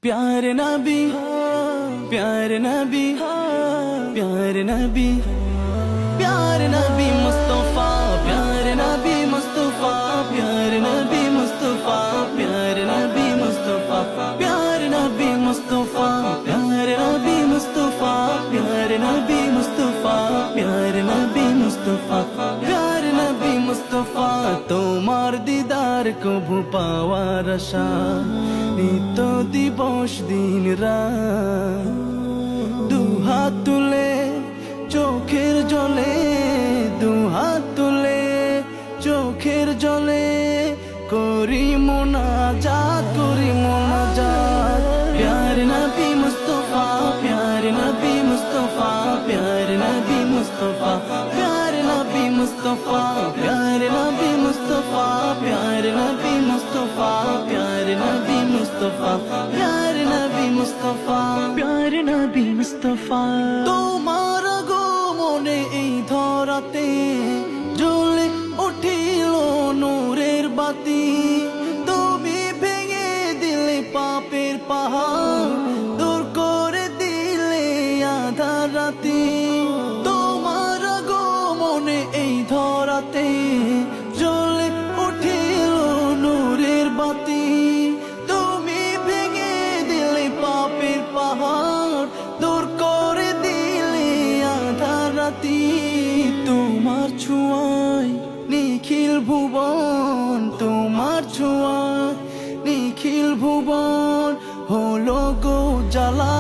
प्यारे नबी प्यारे नबी प्यारे नबी प्यारे नबी मुस्तफा प्यारे नबी मुस्तफा प्यारे नबी मुस्तफा प्यारे नबी मुस्तफा प्यारे नबी मुस्तफा प्यारे नबी मुस्तफा प्यारे नबी मुस्तफा प्यारे नबी मुस्तफा प्यारे नबी मुस्तफा তোমার দিদার কবু পাওয়ার আশা নিত্য দিবস দিন রাত দুহাত তুলে চোখের জলে দুহাত তুলে চোখের জলে করি মোনাজাত প্যারে নবী মুস্তফা প্যারে নবী মুস্তফা প্যারে নবী মুস্তফা প্যারে নবী মুস্তফা প্যারে নবী মুস্তফা প্যারে নবী মুস্তফা প্যারে নবী মুস্তফা প্যারে নবী মুস্তফা প্যারে নবী মুস্তফা তোমার আগমনে এই ধরাতে জ্বলে উঠিল নূরের বাতি তুমি ভেঙে দিলে পাপের পাহাড় দূর করে দিলে আধার রাতি তোমার আগমনে এই ধরাতে জ্বলে উঠিল নূরের বাতি তুমি ভেঙে দিলে পাপের পাহাড় দূর করে দিলে আধার রাতি তোমার ছোঁয়ায় নিখিল ভুবন তোমার ছোঁয়ায় নিখিল ভুবন হলো গো জ্বালা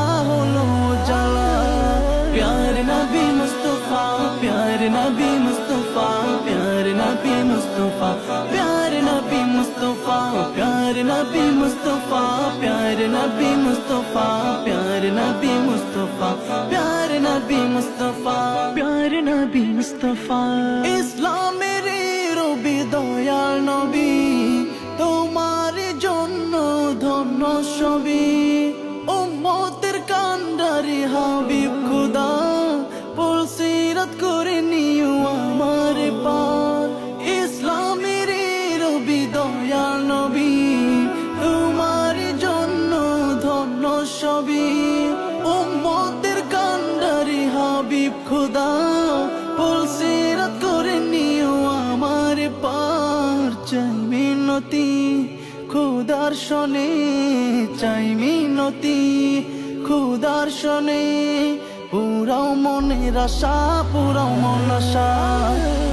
প্যারে নবী মুস্তফা প্যারে নবী মুস্তফা প্যারে নবী মুস্তফা প্যারে নবী মুস্তফা প্যারে নবী মুস্তফা প্যারে নবী মুস্তফা প্যারে নবী মুস্তফা প্যারে নবী মুস্তফা প্যারে নবী মুস্তফা ইসলামের রবি দয়াল নবী তোমার জন্য ধন্য সবই উম্মতের কান্ডারি হাবিব খুদা পুলসিরাত করে নিও আমার পার ইসলামের রবি দয়াল নবী তোমার জন্য ধন্য সবই উম্মতের কান্ডারি হাবিব খুদা পুলসিরাত করে নিও আমার পার চাই মিনতি খুদার শনে চাই মিনতি খুদার শনে পুরাও মনের আশা পুরাও মন আশা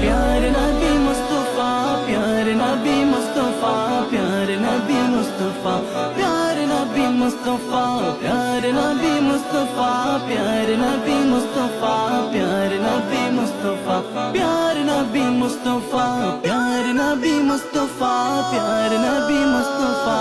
প্যারে নবী মুস্তফা প্যারে নবী মুস্তফা প্যারে নবী মুস্তফা প্যারে নবী মুস্তফা প্যারে নবী মুস্তফা প্যারে নবী মুস্তফা প্যারে নবী মুস্তফা প্যারে নবী মুস্তফা প্যারে নবী মুস্তফা প্যারে নবী মুস্তফা